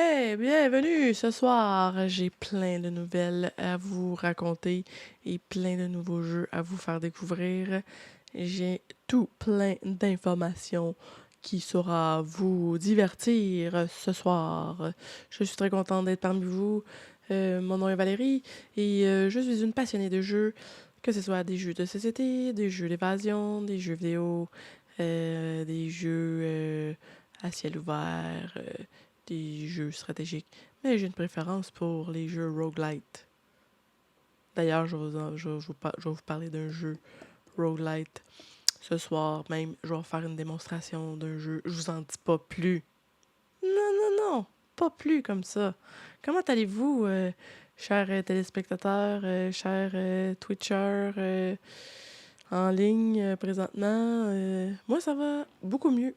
Hey, bienvenue! Ce soir, j'ai plein de nouvelles à vous raconter et plein de nouveaux jeux à vous faire découvrir. J'ai tout plein d'informations qui saura vous divertir ce soir. Je suis très contente d'être parmi vous. Mon nom est Valérie et je suis une passionnée de jeux, que ce soit des jeux de société, des jeux d'évasion, des jeux vidéo, des jeux à ciel ouvert, des jeux stratégiques, mais j'ai une préférence pour les jeux roguelite. D'ailleurs, je vais vous parler d'un jeu roguelite ce soir même. Je vais vous faire une démonstration d'un jeu. Je vous en dis pas plus. Non, non, non, pas plus comme ça. Comment allez-vous, chers téléspectateurs, chers Twitchers en ligne présentement? Moi, ça va beaucoup mieux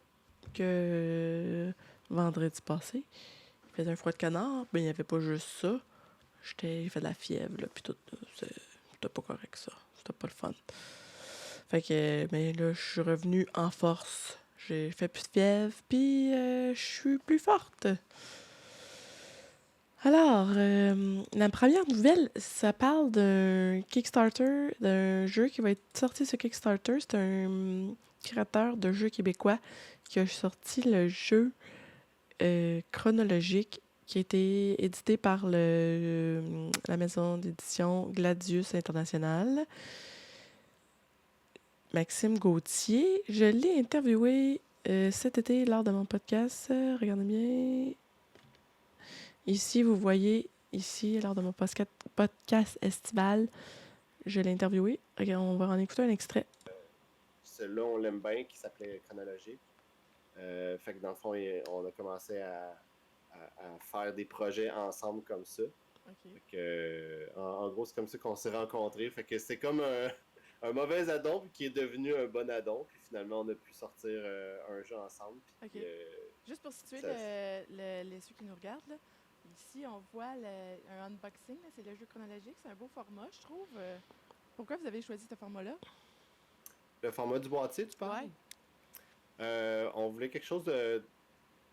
que vendredi passé. Il faisait un froid de canard, mais il n'y avait pas juste ça. J'ai fait de la fièvre, là, puis tout. C'était pas correct, ça. C'était pas le fun. Fait que, mais là, je suis revenue en force. J'ai fait plus de fièvre, puis je suis plus forte. Alors, la première nouvelle, ça parle d'un Kickstarter, d'un jeu qui va être sorti sur Kickstarter. C'est un créateur de jeux québécois qui a sorti le jeu chronologique qui a été édité par la maison d'édition Gladius International. Maxime Gauthier. Je l'ai interviewé cet été lors de mon podcast. Regardez bien. Ici, vous voyez, ici, lors de mon podcast estival, je l'ai interviewé. Regarde, on va en écouter un extrait. Celui-là, on l'aime bien, qui s'appelait Chronologique. Fait que dans le fond, on a commencé à faire des projets ensemble comme ça. OK. Fait que, en gros, c'est comme ça qu'on s'est rencontrés. Fait que c'est comme un mauvais addon qui est devenu un bon addon. Puis finalement, on a pu sortir un jeu ensemble. Puis OK. Juste pour situer ça, ceux qui nous regardent, là, ici, on voit un unboxing. C'est le jeu chronologique. C'est un beau format, je trouve. Pourquoi vous avez choisi ce format-là? le format du boîtier, tu parles? Ouais. On voulait quelque chose de,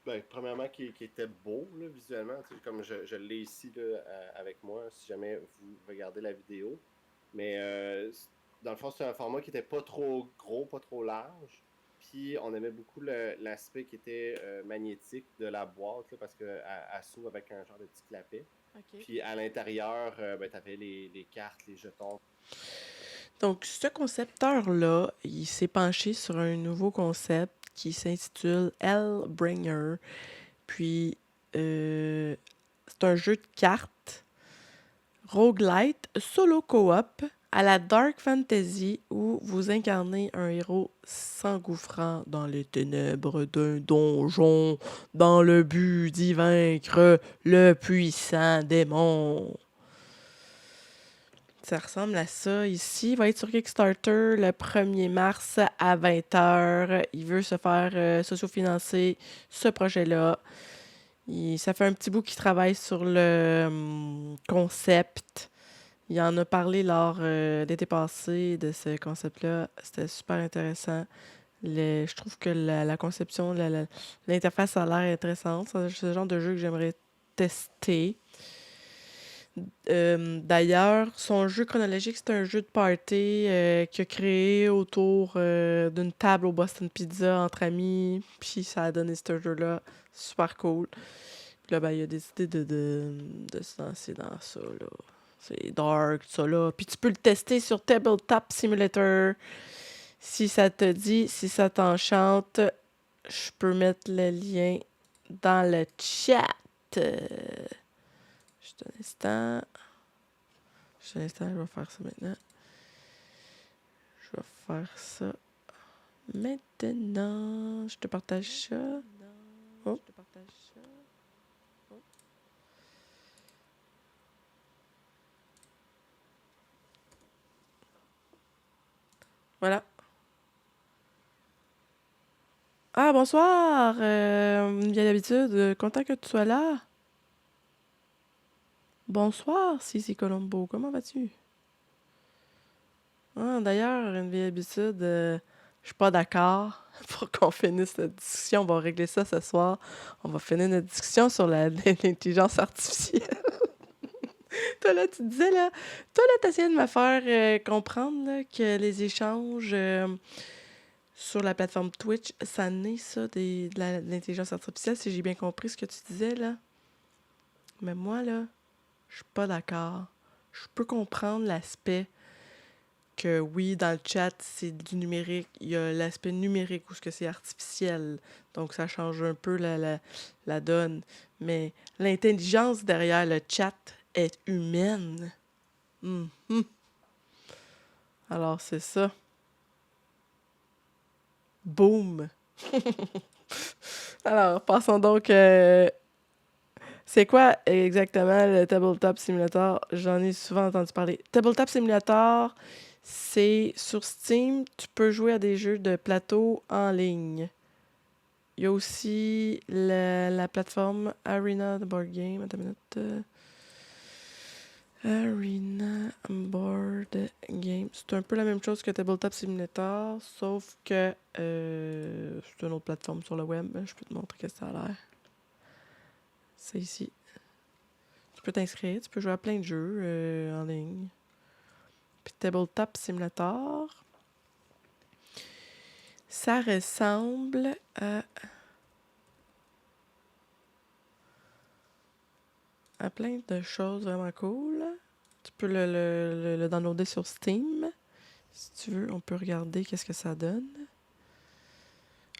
ben, premièrement, qui était beau là, visuellement, comme je l'ai ici là, avec moi, si jamais vous regardez la vidéo. Mais dans le fond, c'est un format qui était pas trop gros, pas trop large. Puis on aimait beaucoup l'aspect qui était magnétique de la boîte, là, parce qu'elle s'ouvre avec un genre de petit clapet. OK. Puis à l'intérieur, ben, tu avais les cartes, les jetons. Donc, ce concepteur-là, il s'est penché sur un nouveau concept qui s'intitule Hellbringer. Puis, c'est un jeu de cartes roguelite solo co-op à la dark fantasy où vous incarnez un héros s'engouffrant dans les ténèbres d'un donjon dans le but d'y vaincre le puissant démon. Ça ressemble à ça ici. Il va être sur Kickstarter le 1er mars à 20h. Il veut se faire socio-financer ce projet-là. Ça fait un petit bout qu'il travaille sur le concept. Il en a parlé lors l'été passé de ce concept-là. C'était super intéressant. Je trouve que la conception, l'interface a l'air intéressante. C'est le genre de jeu que j'aimerais tester. D'ailleurs, son jeu chronologique, c'est un jeu de party qu'il a créé autour d'une table au Boston Pizza entre amis. Puis ça a donné ce jeu-là. Super cool. Puis là, ben, il a décidé de se lancer dans ça, là. C'est dark, ça, là. Puis tu peux le tester sur Tabletop Simulator. Si ça te dit, si ça t'enchante, je peux mettre le lien dans le chat. Juste un instant. Juste un instant, je vais faire ça maintenant. Je vais faire ça maintenant. Je te partage ça. Oh. Voilà. Ah, bonsoir! Bien d'habitude, content que tu sois là. Bonsoir, Cici Colombo, comment vas-tu? Ah, d'ailleurs, une vieille habitude, Je suis pas d'accord pour qu'on finisse notre discussion. On va régler ça ce soir. On va finir notre discussion sur l'intelligence artificielle. Toi, là, tu disais, là, t'essayais de me faire comprendre là, que les échanges sur la plateforme Twitch, ça naît, ça, de l'intelligence artificielle, si j'ai bien compris ce que tu disais, là. Mais moi, là, je suis pas d'accord. Je peux comprendre l'aspect que, oui, dans le chat, c'est du numérique. Il y a l'aspect numérique où ce que c'est artificiel. Donc, ça change un peu la donne. Mais l'intelligence derrière le chat est humaine. Mhm. Alors, c'est ça. Boom! Alors, passons donc. C'est quoi exactement le Tabletop Simulator? J'en ai souvent entendu parler. Tabletop Simulator, c'est sur Steam, tu peux jouer à des jeux de plateau en ligne. Il y a aussi la plateforme Arena de Board Game. Attends une minute. Arena Board Game. C'est un peu la même chose que Tabletop Simulator, sauf que c'est une autre plateforme sur le web. Je peux te montrer ce que ça a l'air. C'est ici. Tu peux t'inscrire, tu peux jouer à plein de jeux en ligne. Puis Tabletop Simulator, ça ressemble à plein de choses vraiment cool. Tu peux le downloader sur Steam. Si tu veux, on peut regarder qu'est-ce que ça donne.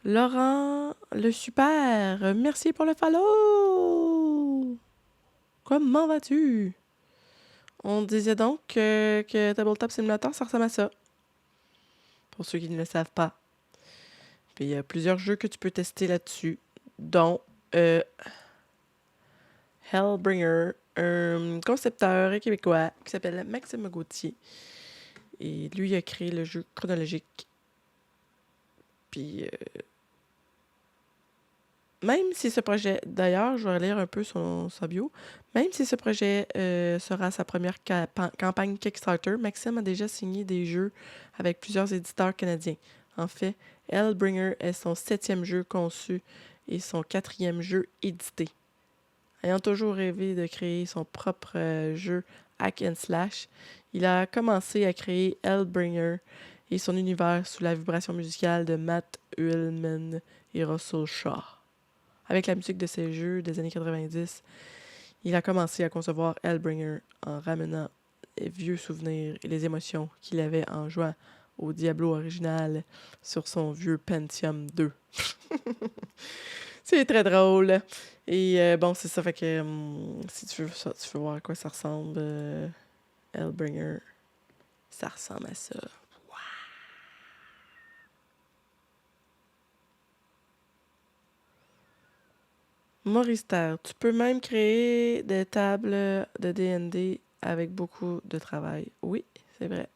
Laurent, le super, merci pour le follow! Comment vas-tu? On disait donc que Tabletop Simulator, ça ressemble à ça. Pour ceux qui ne le savent pas. Puis il y a plusieurs jeux que tu peux tester là-dessus, dont Hellbringer, un concepteur québécois qui s'appelle Maxime Gauthier. Et lui, il a créé le jeu chronologique. Puis, même si ce projet, d'ailleurs, je vais lire un peu sa bio, même si ce projet sera sa première campagne Kickstarter, Maxime a déjà signé des jeux avec plusieurs éditeurs canadiens. En fait, Hellbringer est son 7e jeu conçu et son 4e jeu édité. Ayant toujours rêvé de créer son propre jeu hack and slash, il a commencé à créer Hellbringer et son univers sous la vibration musicale de Matt Uelmen et Russell Shaw. Avec la musique de ses jeux des années 90, il a commencé à concevoir Hellbringer en ramenant les vieux souvenirs et les émotions qu'il avait en jouant au Diablo original sur son vieux Pentium 2. C'est très drôle. Et bon, c'est ça, fait que si tu veux voir à quoi ça ressemble, Hellbringer, ça ressemble à ça. Maurice Terre, tu peux même créer des tables de D&D avec beaucoup de travail. Oui, c'est vrai.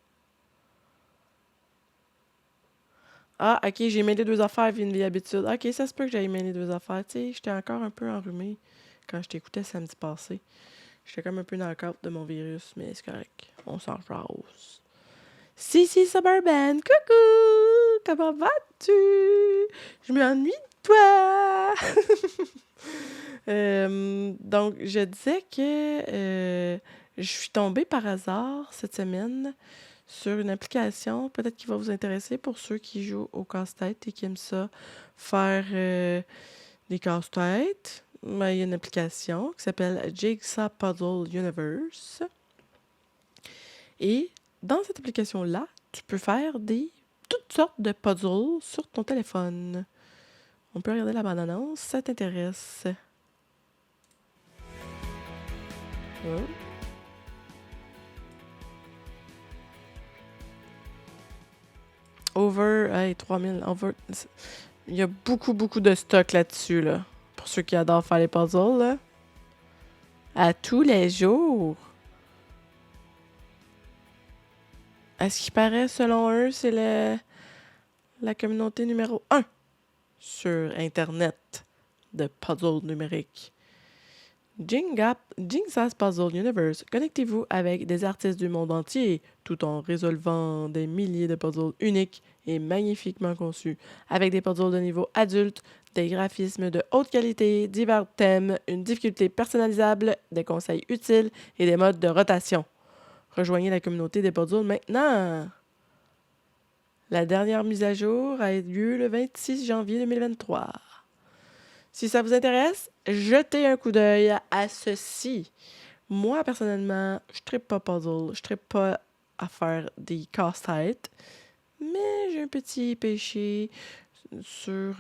Ah, ok, j'ai mêlé deux affaires, vie habitude. Ok, ça se peut que j'aille mêler deux affaires. Tu sais, j'étais encore un peu enrhumée quand je t'écoutais samedi passé. J'étais comme un peu dans le cadre de mon virus, mais c'est correct. On s'en jase. Si, Suburban, coucou! Comment vas-tu? Je m'ennuie de toi! Donc, je disais que je suis tombée par hasard cette semaine sur une application, peut-être qui va vous intéresser pour ceux qui jouent au casse-tête et qui aiment ça, faire des casse-têtes. Ben, il y a une application qui s'appelle Jigsaw Puzzle Universe. Et dans cette application-là, tu peux faire toutes sortes de puzzles sur ton téléphone. On peut regarder la bande-annonce, ça t'intéresse. Oh. Over, 3000, il y a beaucoup de stock là-dessus, là. Pour ceux qui adorent faire les puzzles, là. À tous les jours. À ce qui paraît, selon eux, c'est la communauté numéro 1 sur Internet de puzzles numériques. Jigsaw Puzzle Universe. Connectez-vous avec des artistes du monde entier, tout en résolvant des milliers de puzzles uniques et magnifiquement conçus, avec des puzzles de niveau adulte, des graphismes de haute qualité, divers thèmes, une difficulté personnalisable, des conseils utiles et des modes de rotation. Rejoignez la communauté des puzzles maintenant! La dernière mise à jour a eu lieu le 26 janvier 2023. Si ça vous intéresse, jetez un coup d'œil à ceci. Moi, personnellement, je ne trippe pas puzzle, je ne trippe pas à faire des casse-têtes, mais j'ai un petit péché sur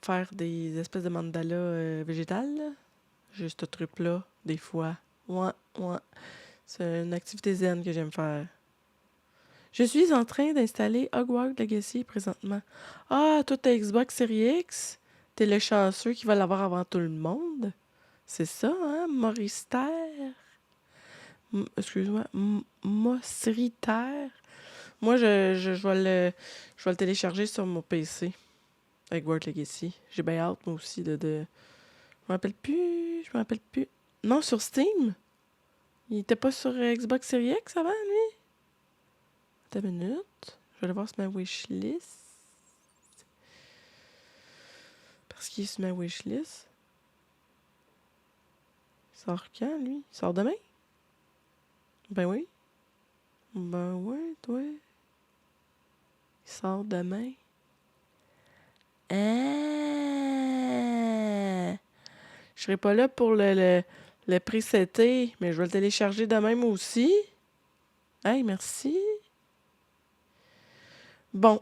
faire des espèces de mandalas végétales. J'ai ce truc-là, des fois. Ouais. C'est une activité zen que j'aime faire. Je suis en train d'installer Hogwarts Legacy présentement. Ah, toi, t'as Xbox Series X? T'es le chanceux qui va l'avoir avant tout le monde? C'est ça, hein, Maurice Terre? Excuse-moi, Mossriter? Moi, je vais le télécharger sur mon PC. Hogwarts Legacy. J'ai bien hâte, moi aussi, de... Je me rappelle plus. Non, sur Steam? Il était pas sur Xbox Series X avant, lui? Attends une minute. Je vais aller voir sur ma wishlist. Parce qu'il est sur ma wishlist. Il sort quand, lui? Il sort demain? Ben oui. Ben ouais, toi. Il sort demain. Ah! Je serai pas là pour le presetter, mais je vais le télécharger demain moi aussi. Hey, merci. Bon,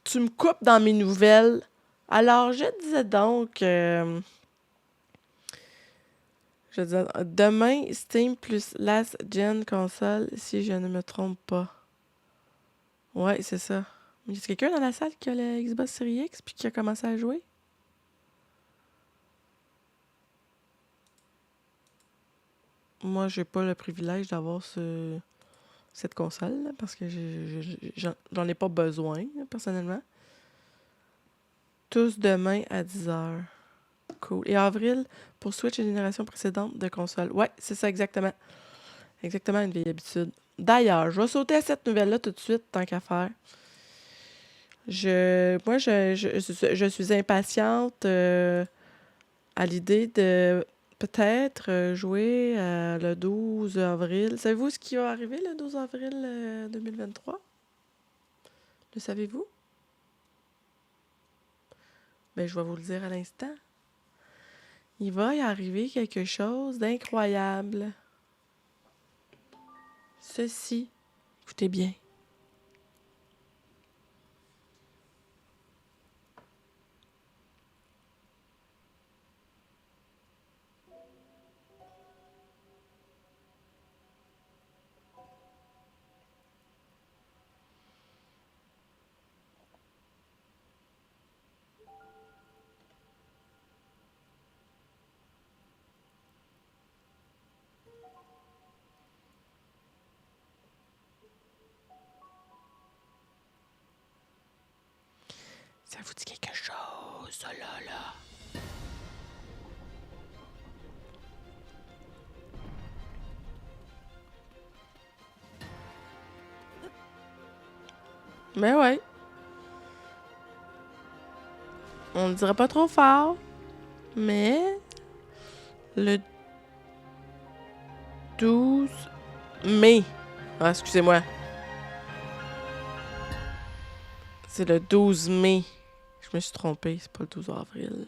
tu me coupes dans mes nouvelles. Alors, je disais donc... demain, Steam plus Last Gen console, si je ne me trompe pas. Ouais, c'est ça. Y a quelqu'un dans la salle qui a le Xbox Series X puis qui a commencé à jouer? Moi, j'ai pas le privilège d'avoir cette console là, parce que j'en ai pas besoin, là, personnellement. Tous demain à 10h. Cool. Et avril, pour Switch et génération précédente de console. Ouais, c'est ça exactement. Exactement une vieille habitude. D'ailleurs, je vais sauter à cette nouvelle-là tout de suite, tant qu'à faire. Je suis impatiente à l'idée de peut-être jouer le 12 avril. Savez-vous ce qui va arriver le 12 avril 2023? Le savez-vous? Ben, je vais vous le dire à l'instant. Il va y arriver quelque chose d'incroyable. Ceci. Écoutez bien. Ça vous dit quelque chose, ça là? Ben ouais. On ne dirait pas trop fort, mais le 12 mai. Ah, excusez-moi. C'est le 12 mai. Je me suis trompée, c'est pas le 12 avril.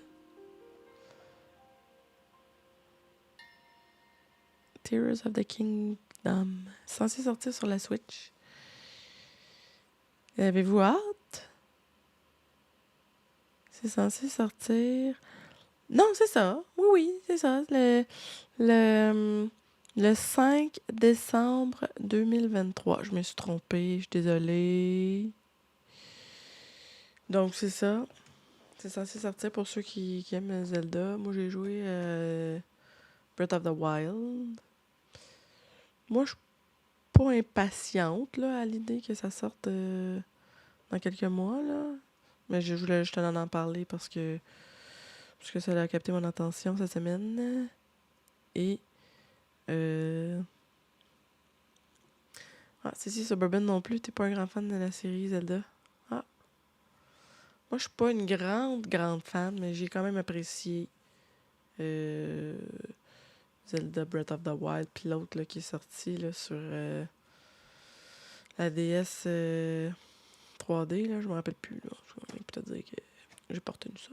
Tears of the Kingdom. Censé sortir sur la Switch. Avez-vous hâte? C'est censé sortir... Non, c'est ça. Oui, c'est ça. Le 5 décembre 2023. Je me suis trompée, je suis désolée. Donc, c'est ça. C'est censé sortir pour ceux qui aiment Zelda. Moi, j'ai joué Breath of the Wild. Moi, je suis pas impatiente là, à l'idée que ça sorte dans quelques mois. Là. Mais je voulais juste en parler parce que parce que ça a capté mon attention cette semaine. Et... Ah, City Suburban non plus, t'es pas un grand fan de la série Zelda? Ah. Moi, je suis pas une grande fan, mais j'ai quand même apprécié Zelda Breath of the Wild, puis l'autre là, qui est sorti là, sur la DS 3D, là, je me rappelle plus. Là. Je vais peut-être dire que j'ai pas retenu ça.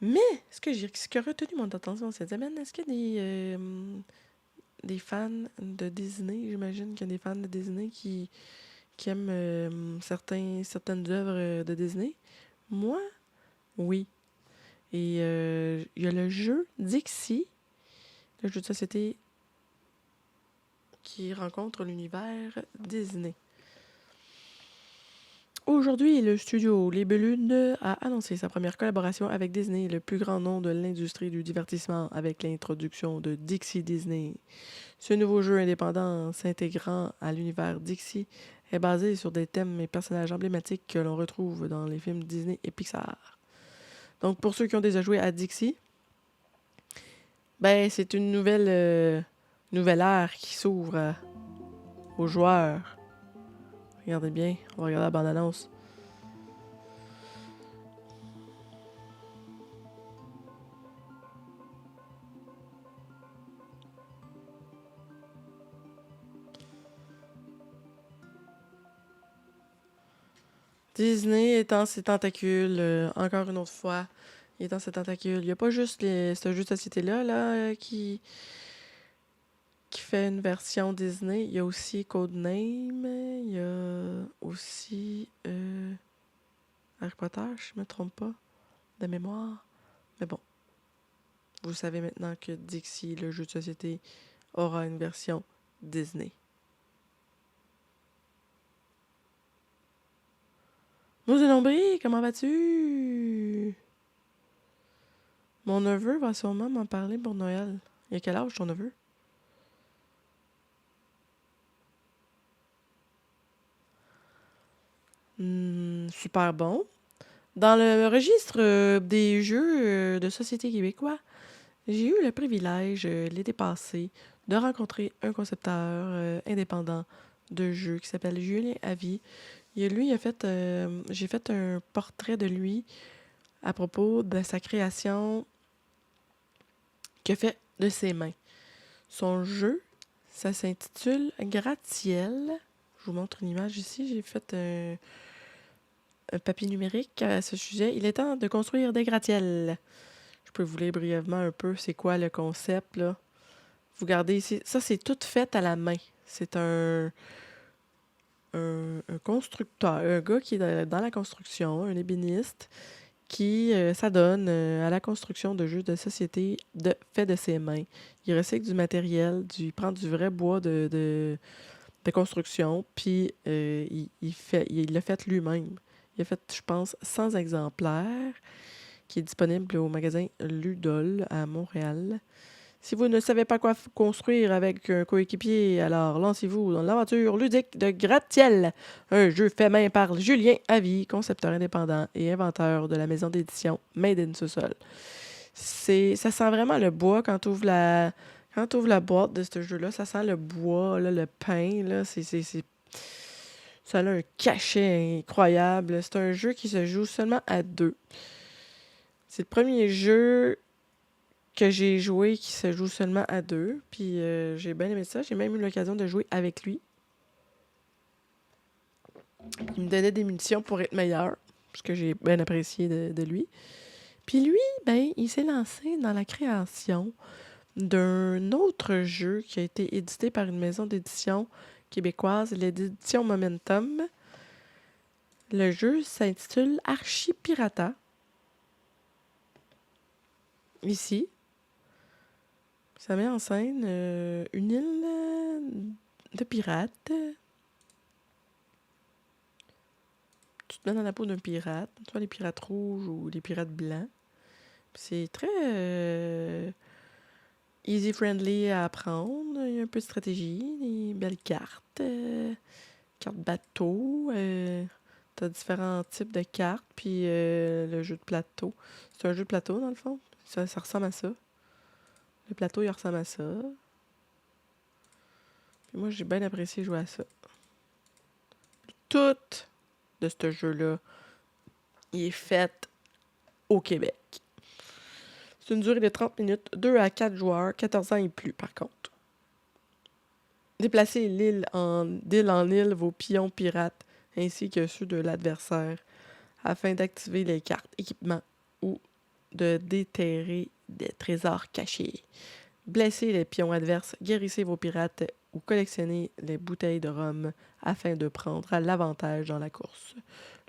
Mais, ce qui a retenu mon attention cette semaine, est-ce qu'il y a des fans de Disney? J'imagine qu'il y a des fans de Disney qui aiment certaines œuvres de Disney. Moi, oui. Et il y a le jeu Dixie, le jeu de société qui rencontre l'univers Disney. Aujourd'hui, le studio Les Belunes a annoncé sa première collaboration avec Disney, le plus grand nom de l'industrie du divertissement, avec l'introduction de Dixie Disney. Ce nouveau jeu indépendant s'intégrant à l'univers Dixie est basé sur des thèmes et personnages emblématiques que l'on retrouve dans les films Disney et Pixar. Donc, pour ceux qui ont déjà joué à Dixie, ben, c'est une nouvelle ère qui s'ouvre aux joueurs. Regardez bien, on va regarder la bande-annonce. Disney étend ses tentacules, encore une autre fois. Il étend ses tentacules. Il n'y a pas juste ce jeu de société-là qui fait une version Disney. Il y a aussi Codename. Il y a aussi Harry Potter, je ne me trompe pas, de mémoire. Mais bon, vous savez maintenant que Dixie, le jeu de société, aura une version Disney. Mousse de nombril, comment vas-tu? Mon neveu va sûrement m'en parler pour Noël. Il a quel âge ton neveu? Super bon. Dans le registre des jeux de société québécois, j'ai eu le privilège l'été passé de rencontrer un concepteur indépendant de jeux qui s'appelle Julien Avy. J'ai fait un portrait de lui à propos de sa création qu'il a fait de ses mains. Son jeu, ça s'intitule Gratte-ciel. Je vous montre une image ici. J'ai fait un papier numérique à ce sujet. Il est temps de construire des gratte-ciels. Je peux vous lire brièvement un peu c'est quoi le concept, là. Vous regardez ici. Ça, c'est tout fait à la main. C'est un constructeur, un gars qui est dans la construction, un ébéniste, qui s'adonne à la construction de jeux de société fait de ses mains. Il recycle du matériel, il prend du vrai bois de construction, puis il l'a fait lui-même. Il a fait, je pense, 100 exemplaires, qui est disponible au magasin Ludol à Montréal. Si vous ne savez pas quoi construire avec un coéquipier, alors lancez-vous dans l'aventure ludique de Gratte-ciel, un jeu fait main par Julien Avy, concepteur indépendant et inventeur de la maison d'édition Made in Sous-sol. Ça sent vraiment le bois quand tu ouvres la boîte de ce jeu-là. Ça sent le bois, là, le pain. Là, ça a un cachet incroyable. C'est un jeu qui se joue seulement à 2. C'est le premier jeu que j'ai joué qui se joue seulement à 2. Puis j'ai bien aimé ça. J'ai même eu l'occasion de jouer avec lui. Il me donnait des munitions pour être meilleur. Ce que j'ai bien apprécié de lui. Puis lui, ben, il s'est lancé dans la création d'un autre jeu qui a été édité par une maison d'édition québécoise, l'édition Momentum. Le jeu s'intitule Archipirata. Ici. Ça met en scène une île de pirates. Tu te mets dans la peau d'un pirate, soit les pirates rouges ou les pirates blancs. C'est très easy friendly à apprendre. Il y a un peu de stratégie, des belles cartes, cartes bateau, T'as différents types de cartes, puis le jeu de plateau. C'est un jeu de plateau, dans le fond. Ça ressemble à ça. Le plateau, il ressemble à ça. Puis moi, j'ai bien apprécié jouer à ça. Tout de ce jeu-là, il est fait au Québec. C'est une durée de 30 minutes, 2 à 4 joueurs, 14 ans et plus, par contre. Déplacez d'île en île vos pions pirates, ainsi que ceux de l'adversaire, afin d'activer les cartes équipements ou de déterrer des trésors cachés. Blessez les pions adverses, guérissez vos pirates ou collectionnez les bouteilles de rhum afin de prendre l'avantage dans la course.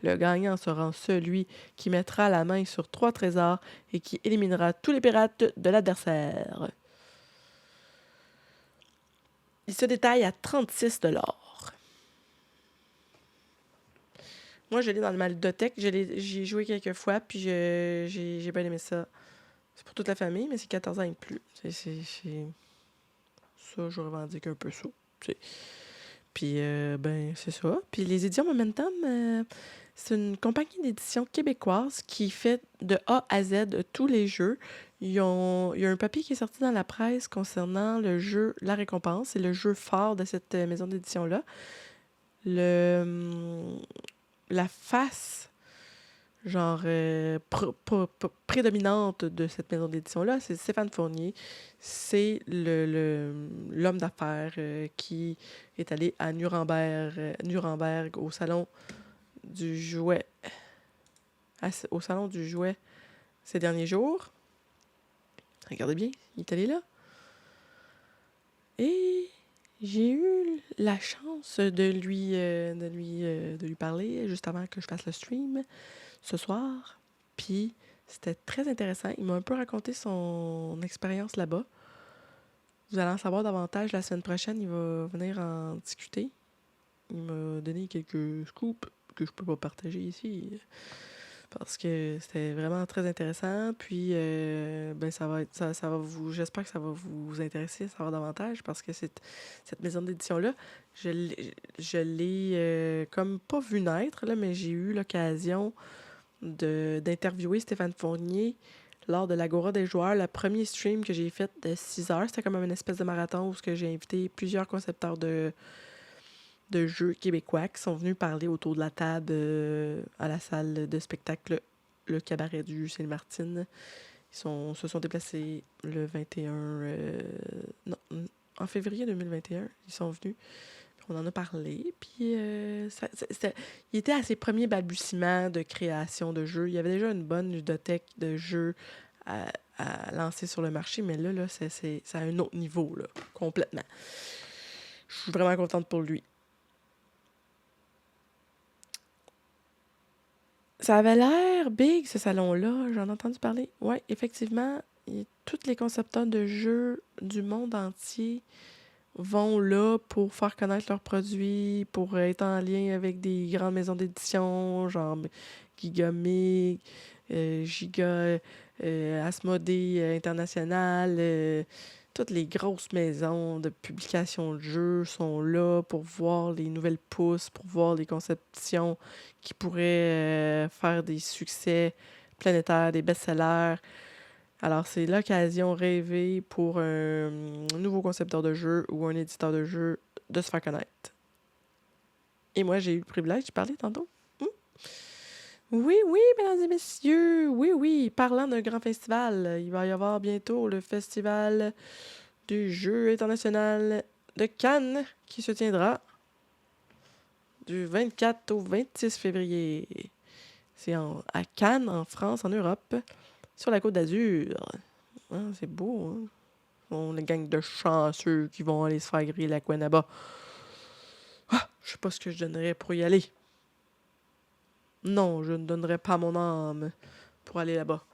Le gagnant sera celui qui mettra la main sur 3 trésors et qui éliminera tous les pirates de l'adversaire. Il se détaille à 36 $. Moi, je l'ai dans ma ludothèque. J'y ai joué quelques fois, puis j'ai bien aimé ça. C'est pour toute la famille, mais c'est 14 ans et plus. Ça, je revendique un peu ça. Puis, ben, c'est ça. Puis les éditions Momentum, c'est une compagnie d'édition québécoise qui fait de A à Z tous les jeux. Il y a un papier qui est sorti dans la presse concernant le jeu La Récompense. C'est le jeu phare de cette maison d'édition-là. La face, genre, prédominante de cette maison d'édition-là, c'est Stéphane Fournier. C'est l'homme d'affaires qui est allé à Nuremberg au salon du jouet. Au salon du jouet ces derniers jours. Regardez bien, il est allé là. Et j'ai eu la chance de lui parler juste avant que je fasse le stream ce soir. Puis c'était très intéressant. Il m'a un peu raconté son expérience là-bas. Vous allez en savoir davantage la semaine prochaine. Il va venir en discuter. Il m'a donné quelques scoops que je peux pas partager ici. Parce que c'était vraiment très intéressant. Puis, ben ça va j'espère que ça va vous intéresser, savoir davantage, parce que cette maison d'édition-là, je l'ai comme pas vu naître, là, mais j'ai eu l'occasion d'interviewer Stéphane Fournier lors de l'Agora des joueurs. Le premier stream que j'ai fait de 6 heures, c'était comme une espèce de marathon où j'ai invité plusieurs concepteurs de jeux québécois qui sont venus parler autour de la table à la salle de spectacle Le Cabaret du Sainte-Martine. Se sont déplacés le 21... non, en février 2021. Ils sont venus. On en a parlé. Puis il était à ses premiers balbutiements de création de jeux. Il y avait déjà une bonne ludothèque de jeux à lancer sur le marché, mais là c'est à un autre niveau, là, complètement. Je suis vraiment contente pour lui. Ça avait l'air big, ce salon-là. J'en ai entendu parler. Oui, effectivement, tous les concepteurs de jeux du monde entier vont là pour faire connaître leurs produits, pour être en lien avec des grandes maisons d'édition, genre Gigamic, Giga, Asmodée International. Toutes les grosses maisons de publication de jeux sont là pour voir les nouvelles pousses, pour voir les conceptions qui pourraient faire des succès planétaires, des best-sellers. Alors, c'est l'occasion rêvée pour un nouveau concepteur de jeu ou un éditeur de jeu de se faire connaître. Et moi, j'ai eu le privilège de parler tantôt. Oui, mesdames et messieurs, oui. Parlant d'un grand festival, il va y avoir bientôt le festival du jeu international de Cannes qui se tiendra du 24 au 26 février. C'est à Cannes, en France, en Europe, sur la Côte d'Azur. Ah, c'est beau, hein? On a une gang de chanceux qui vont aller se faire griller la couenne là-bas. Ah, je sais pas ce que je donnerais pour y aller. Non, je ne donnerais pas mon âme pour aller là-bas.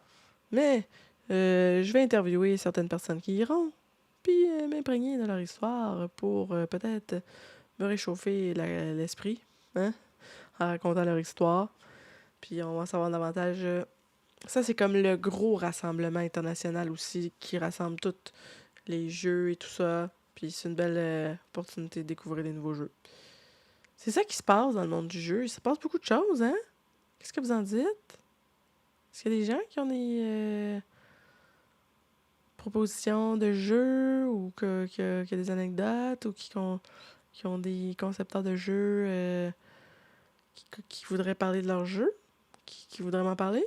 Mais je vais interviewer certaines personnes qui iront, puis m'imprégner de leur histoire pour peut-être me réchauffer l'esprit, hein, en racontant leur histoire. Puis on va en savoir davantage. Ça, c'est comme le gros rassemblement international aussi, qui rassemble tous les jeux et tout ça. Puis c'est une belle opportunité de découvrir des nouveaux jeux. C'est ça qui se passe dans le monde du jeu. Il se passe beaucoup de choses, hein? Qu'est-ce que vous en dites? Est-ce qu'il y a des gens qui ont des propositions de jeux ou qui a des anecdotes ou qui ont des concepteurs de jeux qui voudraient parler de leur jeu? Qui voudraient m'en parler?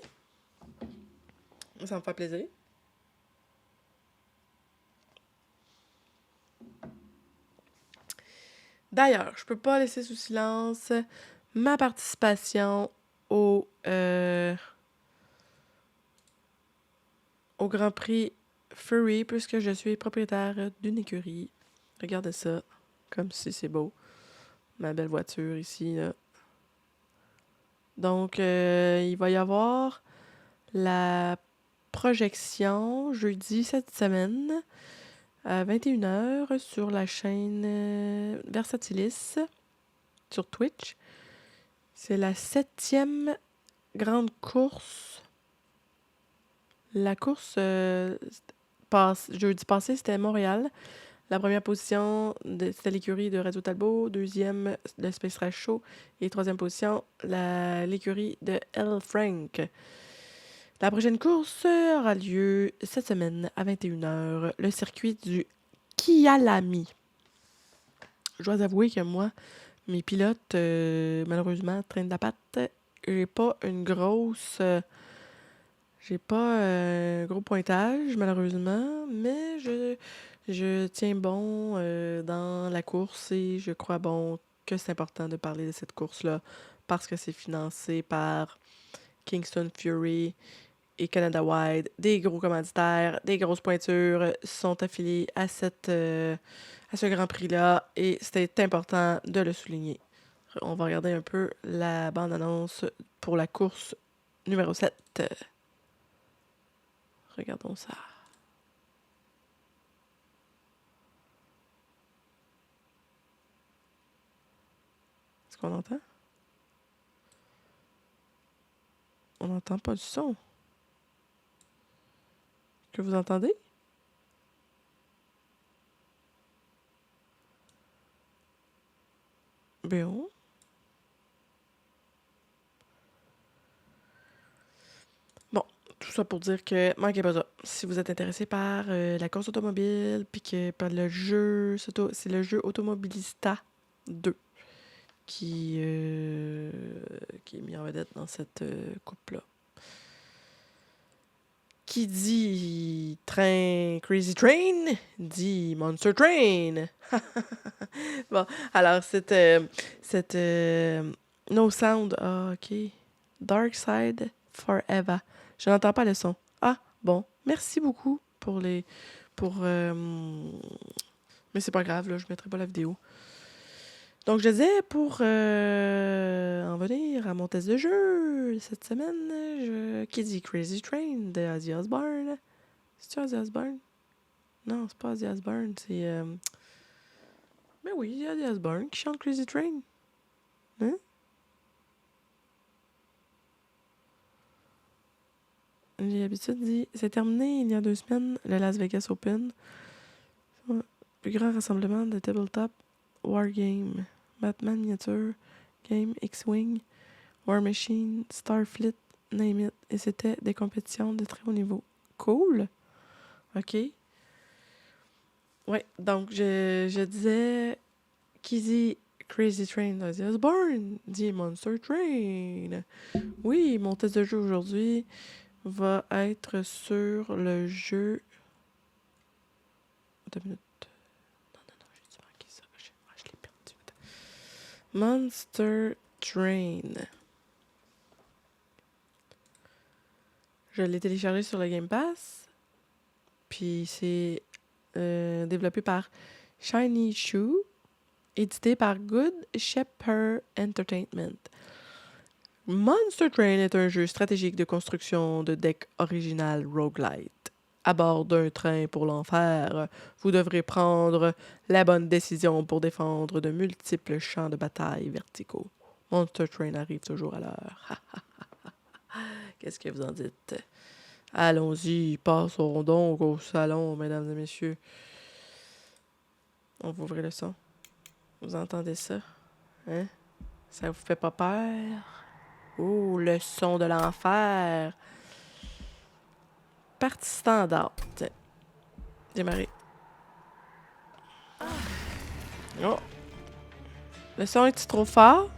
Ça me fait plaisir. D'ailleurs, je peux pas laisser sous silence ma participation au Grand Prix Furry, puisque je suis propriétaire d'une écurie. Regardez ça, comme si c'est beau. Ma belle voiture ici, là. Donc, il va y avoir la projection jeudi cette semaine à 21h sur la chaîne Versatilis sur Twitch. C'est la 7e grande course. La course jeudi passé, c'était Montréal. La première position, c'était l'écurie de Radio Talbot. Deuxième, le Space Race Show. Et troisième position, l'écurie de L. Frank. La prochaine course aura lieu cette semaine à 21h. Le circuit du Kialami. Je dois avouer que moi, mes pilotes, malheureusement, traînent de la patte. J'ai pas un gros pointage, malheureusement, mais je tiens bon dans la course et je crois bon que c'est important de parler de cette course-là parce que c'est financé par Kingston Fury et Canada Wide. Des gros commanditaires, des grosses pointures sont affiliés à ce Grand Prix-là et c'était important de le souligner. On va regarder un peu la bande-annonce pour la course numéro 7. Regardons ça. Est-ce qu'on entend? On n'entend pas du son. Que vous entendez? Bien. Bon, tout ça pour dire que manquez pas ça. Si vous êtes intéressé par la course automobile, puis que par le jeu, c'est le jeu Automobilista 2 qui est mis en vedette dans cette coupe-là. Qui dit Crazy Train, dit Monster Train. Bon, alors cette No Sound, ok. Dark Side Forever. Je n'entends pas le son. Ah, bon, merci beaucoup mais c'est pas grave, là, je mettrai pas la vidéo. Donc, je disais, pour en venir à mon test de jeu cette semaine, qui dit Crazy Train de Ozzy Osbourne. C'est-tu Ozzy Osbourne? Non, c'est pas Ozzy Osbourne, c'est... Mais oui, il y a Ozzy Osbourne qui chante Crazy Train. Hein? J'ai l'habitude de dire... C'est terminé il y a 2 semaines, le Las Vegas Open. Le plus grand rassemblement de tabletop Wargame. Batman Miniature, Game, X-Wing, War Machine, Starfleet, name it. Et c'était des compétitions de très haut niveau. Cool! OK. Ouais, donc je disais... Qui dit Crazy Train? Ozzy Osbourne dit Monster Train. Oui, mon test de jeu aujourd'hui va être sur le jeu... Attends une minute. Non, j'ai dû manquer ça. Je l'ai perdu. Monster Train. Je l'ai téléchargé sur le Game Pass. Puis c'est développé par Shiny Shoe, édité par Good Shepherd Entertainment. Monster Train est un jeu stratégique de construction de deck original roguelite. À bord d'un train pour l'enfer, vous devrez prendre la bonne décision pour défendre de multiples champs de bataille verticaux. Monster Train arrive toujours à l'heure. Qu'est-ce que vous en dites? Allons-y, passons donc au salon, mesdames et messieurs. On va ouvrir le son. Vous entendez ça? Hein? Ça vous fait pas peur? Oh, le son de l'enfer. Partie standard. Tiens. Démarrer. Oh. Le son est-tu trop fort?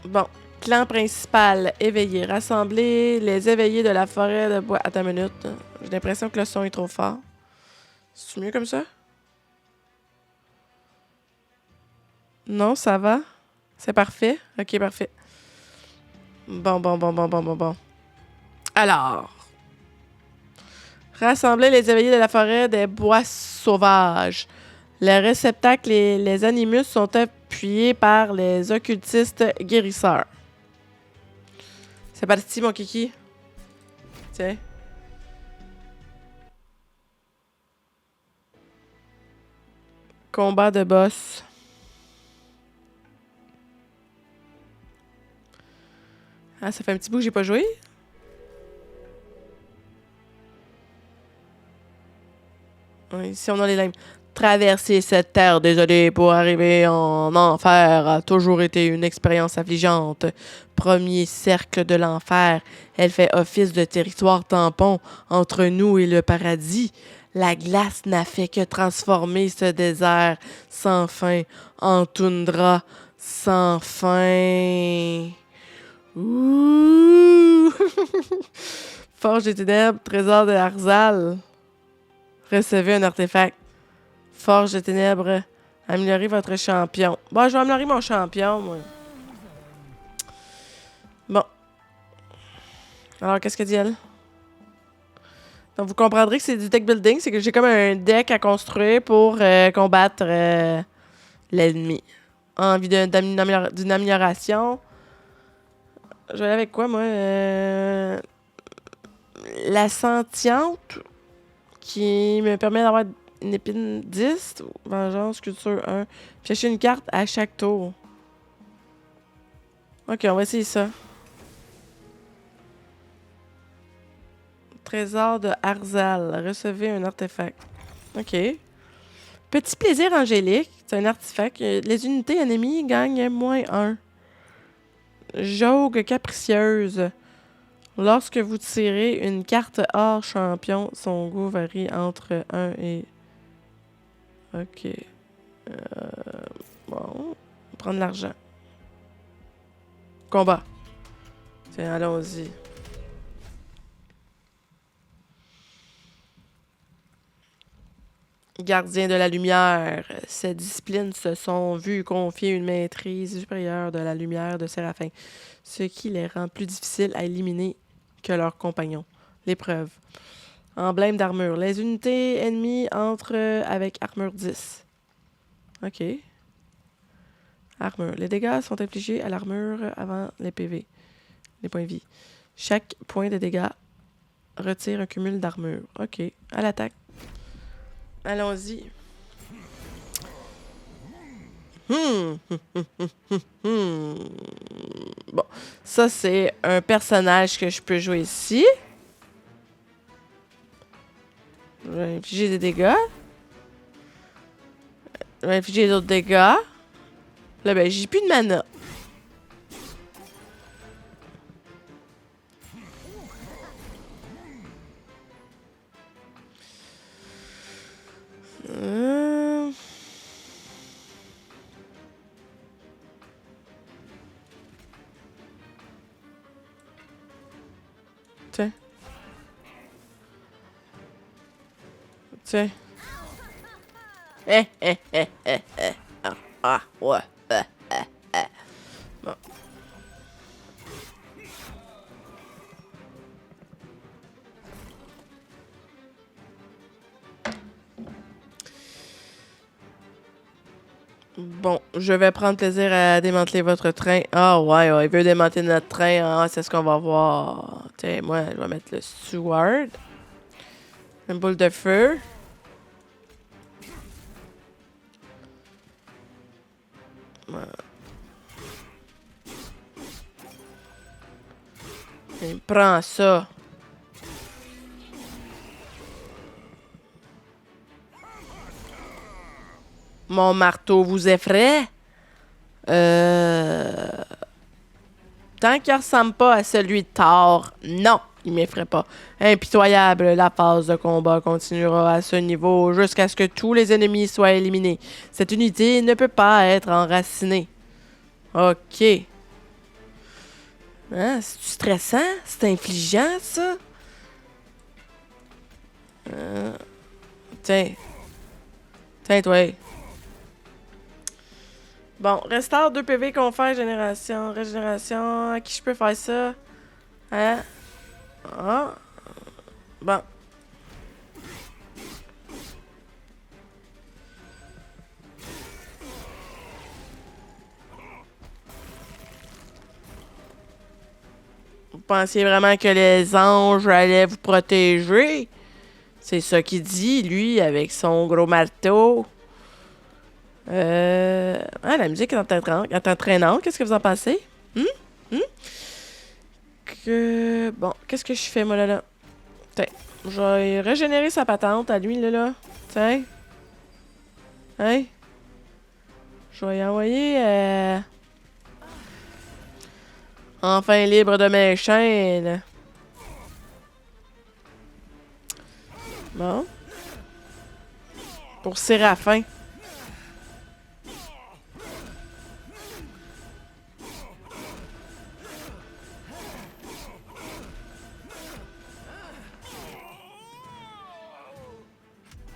Bon. Clan principal, éveillé. Rassembler les éveillés de la forêt de bois. Attends une minute. J'ai l'impression que le son est trop fort. C'est mieux comme ça? Non, ça va? C'est parfait? Ok, parfait. Bon. Alors. Rassembler les éveillés de la forêt des bois sauvages. Les réceptacles et les animus sont appuyés par les occultistes guérisseurs. C'est parti, mon kiki. Tiens. Combat de boss. Ah, ça fait un petit bout que j'ai pas joué. Ici, on a les limes. Traverser cette terre désolée pour arriver en enfer a toujours été une expérience affligeante. Premier cercle de l'enfer, elle fait office de territoire tampon entre nous et le paradis. La glace n'a fait que transformer ce désert sans fin en toundra sans fin. Ouh! Forge des ténèbres, trésor de Harzal. Recevez un artefact. Forge des ténèbres. Améliorez votre champion. Bon, je vais améliorer mon champion, moi. Bon. Alors, qu'est-ce que dit elle? Donc, vous comprendrez que c'est du deck building. C'est que j'ai comme un deck à construire pour combattre l'ennemi. Envie d'une amélioration. Je vais aller avec quoi, moi? La sentiente, qui me permet d'avoir une épine 10. Vengeance, culture 1. Piocher une carte à chaque tour. Ok, on va essayer ça. Trésor de Harzal. Recevez un artefact. Ok. Petit plaisir angélique. C'est un artefact. Les unités ennemies gagnent -1. Jauge capricieuse. Lorsque vous tirez une carte hors champion, son goût varie entre 1 et... Ok. Bon. On va prendre l'argent. Combat. Tiens, allons-y. Gardien de la lumière. Ces disciplines se sont vues confier une maîtrise supérieure de la lumière de Séraphin, ce qui les rend plus difficiles à éliminer que leurs compagnons. L'épreuve. Emblème d'armure. Les unités ennemies entrent avec armure 10. Ok. Armure. Les dégâts sont infligés à l'armure avant les PV. Les points de vie. Chaque point de dégâts retire un cumul d'armure. Ok. À l'attaque. Allons-y. Bon. Ça, c'est un personnage que je peux jouer ici. Je vais infliger des dégâts. Je vais infliger d'autres dégâts. Là, ben, j'ai plus de mana. Tiens. Tiens. Ah, ouais. Bon. Bon, je vais prendre plaisir à démanteler votre train. Ah ouais, il veut démanteler notre train. Ah, c'est ce qu'on va voir. Tiens, moi, je vais mettre le Sword. Une boule de feu. Voilà. Et prends ça. Mon marteau vous effraie? Tant qu'il ressemble pas à celui de Thor, non, il m'effraie pas. Impitoyable, la phase de combat continuera à ce niveau jusqu'à ce que tous les ennemis soient éliminés. Cette unité ne peut pas être enracinée. Ok. Hein, c'est stressant? C'est infligeant, ça? Tiens. Tiens, toi. Bon, restaure 2 PV, confère, génération, régénération. À qui je peux faire ça? Hein? Ah. Bon. Vous pensiez vraiment que les anges allaient vous protéger? C'est ça qu'il dit, lui, avec son gros marteau. Ah, la musique est entraînante. Qu'est-ce que vous en pensez? Bon, qu'est-ce que je fais, moi, là? Tiens, je vais régénérer sa patente à lui, là. Tiens. Hein? Je vais y envoyer... Enfin libre de mes chaînes. Bon. Pour Séraphin.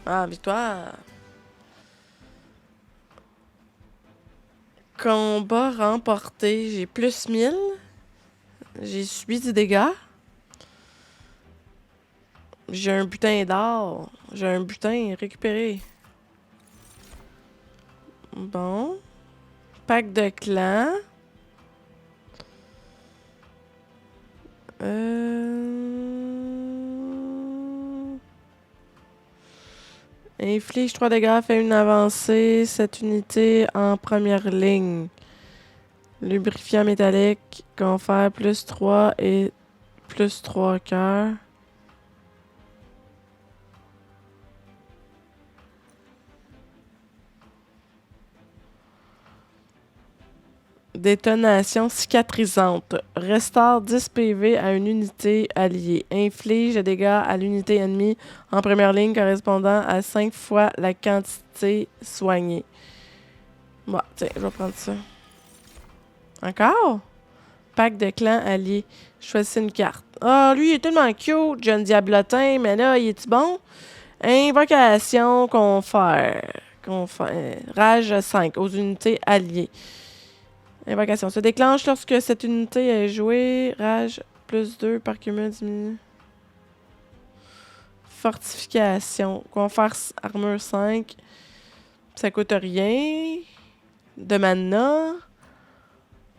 Ah, victoire. Combat remporté. J'ai plus 1000. J'ai subi du dégât. J'ai un butin d'or. J'ai un butin récupéré. Bon. Pack de clan. Inflige 3 dégâts, fait une avancée. Cette unité en première ligne. Lubrifiant métallique, confère plus 3 et plus 3 cœurs. Détonation cicatrisante. Restaure 10 PV à une unité alliée. Inflige des dégâts à l'unité ennemie en première ligne correspondant à 5 fois la quantité soignée. Bon, tiens, je vais prendre ça. Encore? Pack de clans alliés. Choisis une carte. Ah, lui, il est tellement cute, jeune diablotin, mais là, il est-tu bon? Invocation, confère. Rage 5 aux unités alliées. Invocation. Se déclenche lorsque cette unité est jouée. Rage plus 2 par cumul diminue. Fortification. Confère armure 5. Ça coûte rien. De mana.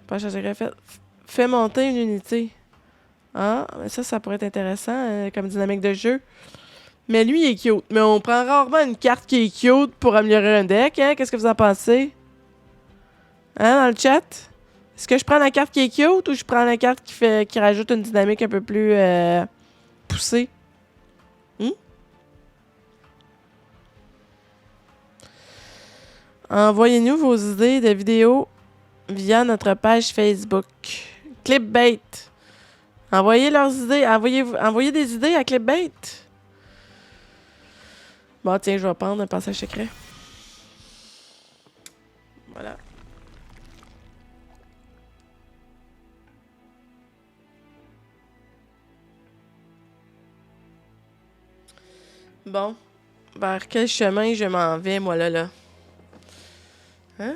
Pas changer fait. Fait monter une unité. Ah, mais ça pourrait être intéressant comme dynamique de jeu. Mais lui, il est cute. Mais on prend rarement une carte qui est cute pour améliorer un deck, hein? Qu'est-ce que vous en pensez? Hein, dans le chat? Est-ce que je prends la carte qui est cute ou je prends la carte qui rajoute une dynamique un peu plus poussée? Envoyez-nous vos idées de vidéos via notre page Facebook. Clipbait. Envoyez leurs idées. Envoyez des idées à Clipbait. Bon, tiens, je vais prendre un passage secret. Voilà. Bon. Vers quel chemin je m'en vais, moi, là? Hein?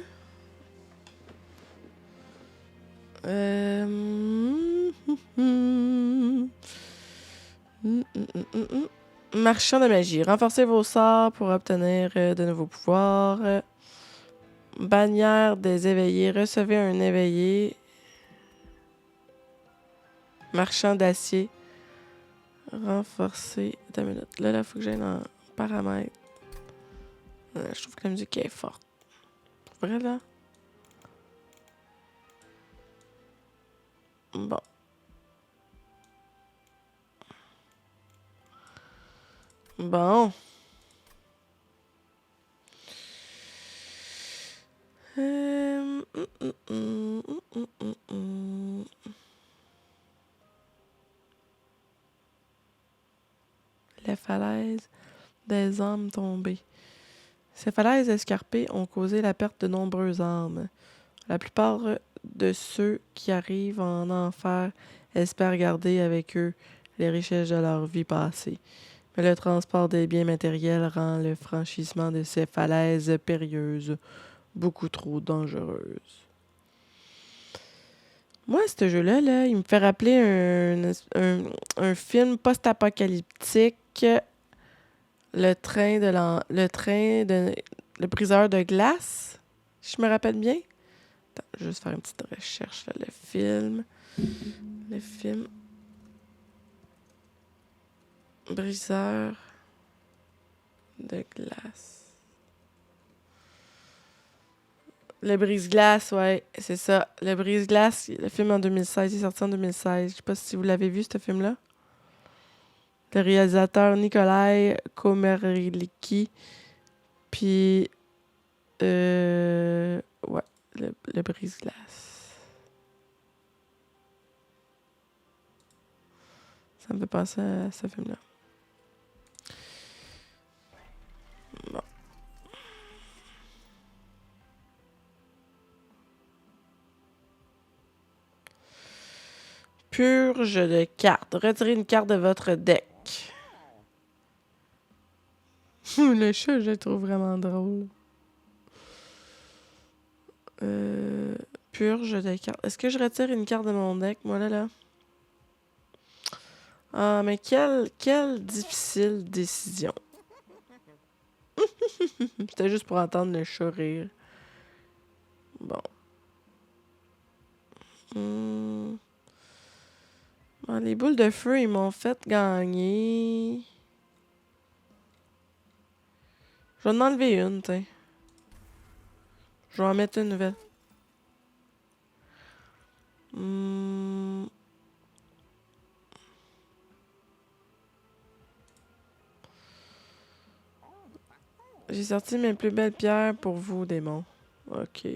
Marchand de magie. Renforcez vos sorts pour obtenir de nouveaux pouvoirs. Bannière des éveillés. Recevez un éveillé. Marchand d'acier. Renforcer. Attends une minute. Là, il faut que j'aille dans paramètres. Je trouve que la musique est forte. Pour vrai, là? Bon. Bon. Hum, hum, hum, hum, hum, hum, hum. Les falaises des âmes tombées. Ces falaises escarpées ont causé la perte de nombreuses âmes. La plupart de ceux qui arrivent en enfer espèrent garder avec eux les richesses de leur vie passée. Mais le transport des biens matériels rend le franchissement de ces falaises périlleuses, beaucoup trop dangereuses. Moi, ce jeu-là, là, il me fait rappeler un film post-apocalyptique, le briseur de glace, si je me rappelle bien. Attends, je vais juste faire une petite recherche, là, le film briseur de glace. Le brise-glace, ouais, c'est ça. Le brise-glace, le film en 2016, il est sorti en 2016. Je sais pas si vous l'avez vu, ce film-là. Le réalisateur Nikolai Komerlicki. Puis, ouais, le brise-glace. Ça me fait penser à ce film-là. Bon. Purge de cartes. Retirez une carte de votre deck. Le chat, je le trouve vraiment drôle. Purge de cartes. Est-ce que je retire une carte de mon deck, moi, là? Ah, mais quelle difficile décision. C'était juste pour entendre le chat rire. Bon. Bon, les boules de feu, ils m'ont fait gagner. Je vais en enlever une, tiens. Je vais en mettre une nouvelle. J'ai sorti mes plus belles pierres pour vous, démon. Ok.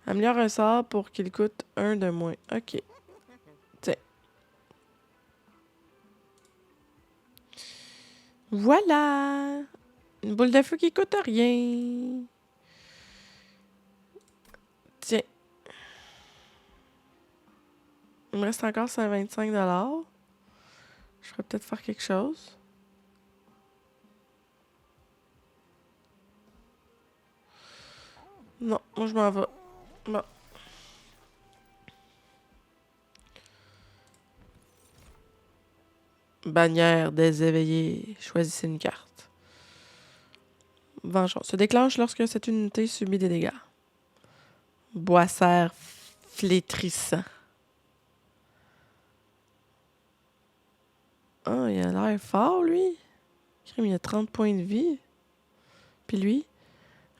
Améliore un sort pour qu'il coûte 1 de moins. Ok. Tiens. Voilà! Une boule de feu qui coûte rien. Tiens. Il me reste encore 125 $. Je ferais peut-être faire quelque chose. Non, moi je m'en vais. Bon. Bannière des éveillés. Choisissez une carte. Vengeance. Se déclenche lorsque cette unité subit des dégâts. Boisserre flétrissant. Ah, il a l'air fort, lui. Il a 30 points de vie. Puis lui,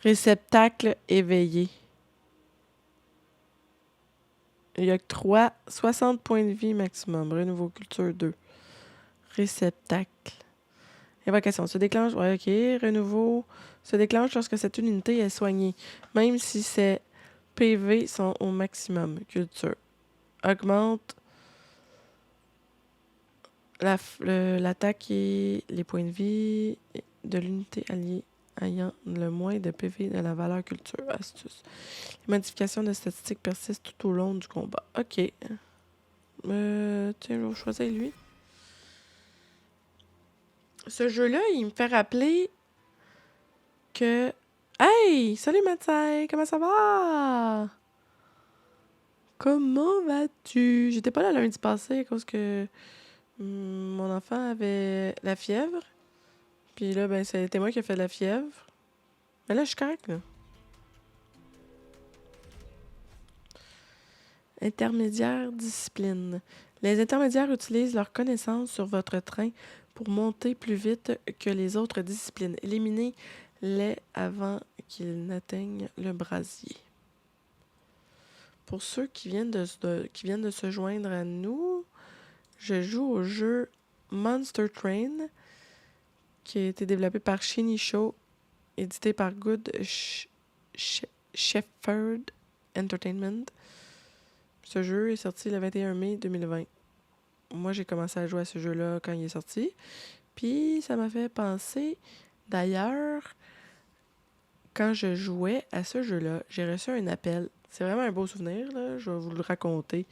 réceptacle éveillé. Il y a que 60 points de vie maximum. Renouveau culture 2. Réceptacle. Évocation. Se déclenche. Ouais, ok. Renouveau. Se déclenche lorsque cette unité est soignée. Même si ses PV sont au maximum. Culture. Augmente l'attaque et les points de vie de l'unité alliée ayant le moins de PV de la valeur culture. Astuce. Les modifications de statistiques persistent tout au long du combat. Ok. Tiens, je vais choisir lui. Ce jeu-là, il me fait rappeler que... Hey! Salut Matsai! Comment ça va? Comment vas-tu? J'étais pas là lundi passé à cause que mon enfant avait la fièvre. Puis là, ben, c'était moi qui ai fait la fièvre. Mais là, je suis correcte, là. Intermédiaire discipline. Les intermédiaires utilisent leurs connaissances sur votre train pour monter plus vite que les autres disciplines. Éliminez-les avant qu'ils n'atteignent le brasier. Pour ceux qui viennent de se joindre à nous, je joue au jeu Monster Train, qui a été développé par Shiny Show, édité par Good Shepherd Entertainment. Ce jeu est sorti le 21 mai 2020. Moi, j'ai commencé à jouer à ce jeu-là quand il est sorti. Puis, ça m'a fait penser, d'ailleurs, quand je jouais à ce jeu-là, j'ai reçu un appel. C'est vraiment un beau souvenir, là. Je vais vous le raconter.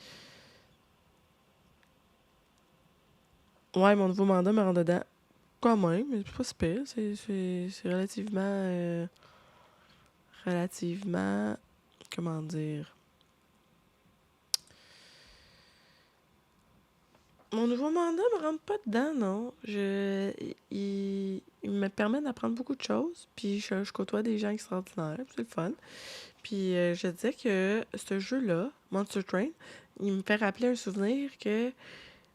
Ouais, mon nouveau mandat me rend dedans. Quand même, mais c'est pas si pire. C'est relativement... Comment dire? Mon nouveau mandat me rentre pas dedans, non. Il me permet d'apprendre beaucoup de choses. Puis je côtoie des gens extraordinaires. C'est le fun. Puis je disais que ce jeu-là, Monster Train, il me fait rappeler un souvenir que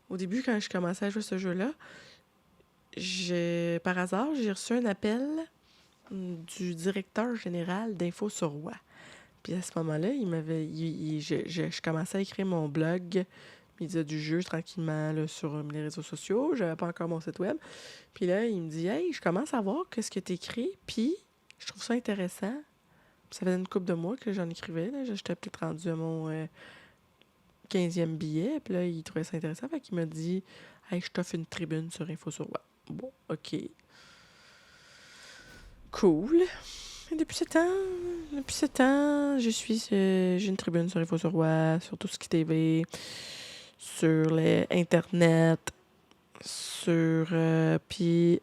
au début, quand je commençais à jouer à ce jeu-là, par hasard, j'ai reçu un appel du directeur général d'Info sur Roi. Puis à ce moment-là, je commençais à écrire mon blog Média du jeu tranquillement là, sur les réseaux sociaux. J'avais pas encore mon site web. Puis là, il me dit « Hey, je commence à voir ce que tu écris, puis je trouve ça intéressant. » Ça faisait une couple de mois que j'en écrivais. Là. J'étais peut-être rendue à mon 15e billet. Puis là, il trouvait ça intéressant. Fait qu'il m'a dit « Hey, je t'offre une tribune sur Info sur Web. » Bon, OK. Cool. Et depuis ce temps, j'ai une tribune sur Info sur Web, sur tout ce qui est TV, sur les Internet, sur... puis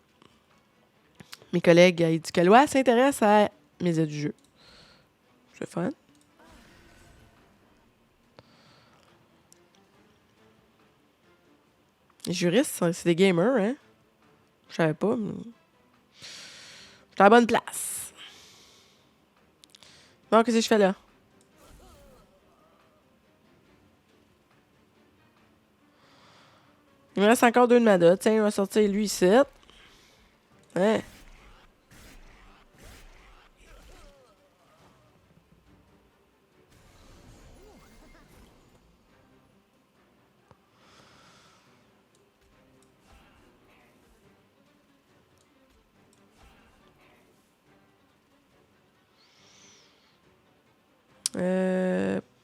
mes collègues éducalois s'intéressent à médias du jeu. C'est fun. Les juristes, c'est des gamers, hein? Je savais pas, mais... J'étais à la bonne place. Bon, qu'est-ce que je fais là? Il me reste encore 2 de Mada. Tiens, il va sortir lui ici. Hein?